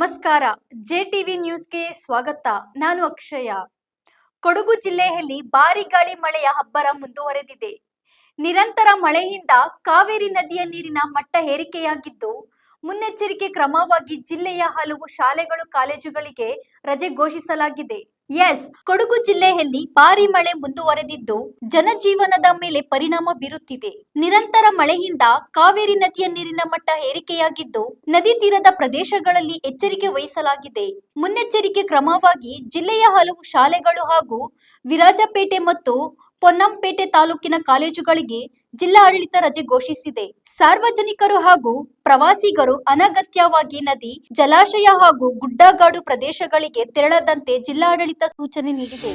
ನಮಸ್ಕಾರ. ಜೆಟಿವಿ ನ್ಯೂಸ್ಗೆ ಸ್ವಾಗತ. ನಾನು ಅಕ್ಷಯ. ಕೊಡಗು ಜಿಲ್ಲೆಯಲ್ಲಿ ಭಾರಿ ಗಾಳಿ ಮಳೆಯ ಅಬ್ಬರ ಮುಂದುವರೆದಿದೆ. ನಿರಂತರ ಮಳೆಯಿಂದ ಕಾವೇರಿ ನದಿಯ ನೀರಿನ ಮಟ್ಟ ಏರಿಕೆಯಾಗಿದ್ದು, ಮುನ್ನೆಚ್ಚರಿಕೆ ಕ್ರಮವಾಗಿ ಜಿಲ್ಲೆಯ ಹಲವು ಶಾಲೆಗಳು ಕಾಲೇಜುಗಳಿಗೆ ರಜೆ ಘೋಷಿಸಲಾಗಿದೆ. ಕೊಡಗು ಜಿಲ್ಲೆಯಲ್ಲಿ ಭಾರಿ ಮಳೆ ಮುಂದುವರೆದಿದ್ದು ಜನಜೀವನದ ಮೇಲೆ ಪರಿಣಾಮ ಬೀರುತ್ತಿದೆ. ನಿರಂತರ ಮಳೆಯಿಂದ ಕಾವೇರಿ ನದಿಯ ನೀರಿನ ಮಟ್ಟ ಏರಿಕೆಯಾಗಿದ್ದು ನದಿ ತೀರದ ಪ್ರದೇಶಗಳಲ್ಲಿ ಎಚ್ಚರಿಕೆ ವಹಿಸಲಾಗಿದೆ. ಮುನ್ನೆಚ್ಚರಿಕೆ ಕ್ರಮವಾಗಿ ಜಿಲ್ಲೆಯ ಹಲವು ಶಾಲೆಗಳು ಹಾಗೂ ವಿರಾಜಪೇಟೆ ಮತ್ತು ಪೊನ್ನಂಪೇಟೆ ತಾಲೂಕಿನ ಕಾಲೇಜುಗಳಿಗೆ ಜಿಲ್ಲಾಡಳಿತ ರಜೆ ಘೋಷಿಸಿದೆ. ಸಾರ್ವಜನಿಕರು ಹಾಗೂ ಪ್ರವಾಸಿಗರು ಅನಗತ್ಯವಾಗಿ ನದಿ, ಜಲಾಶಯ ಹಾಗೂ ಗುಡ್ಡಗಾಡು ಪ್ರದೇಶಗಳಿಗೆ ತೆರಳದಂತೆ ಜಿಲ್ಲಾಡಳಿತ ಸೂಚನೆ ನೀಡಿದೆ.